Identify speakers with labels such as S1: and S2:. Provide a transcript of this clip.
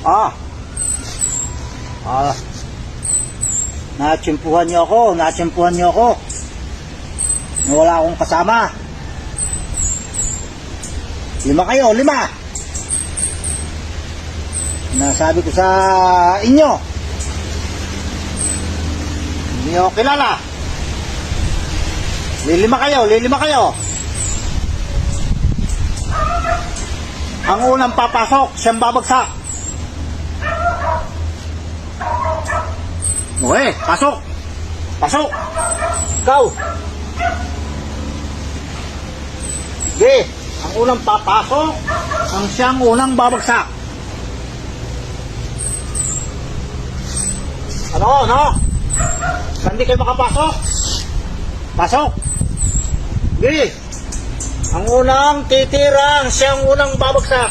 S1: Ah. Ah. Natsimpuhan niyo ako. Wala akong kasama. 5 kayo, 5. Nasabi ko sa inyo. Hindi ako kilala. Lilima kayo. Ang unang papasok, siyang babagsak. Okay, pasok. Ikaw. Sige, ang unang papasok, ang siyang unang babagsak. Ano? Hindi kayo makapasok? Pasok. Sige. Ang unang titira, siyang unang babagsak.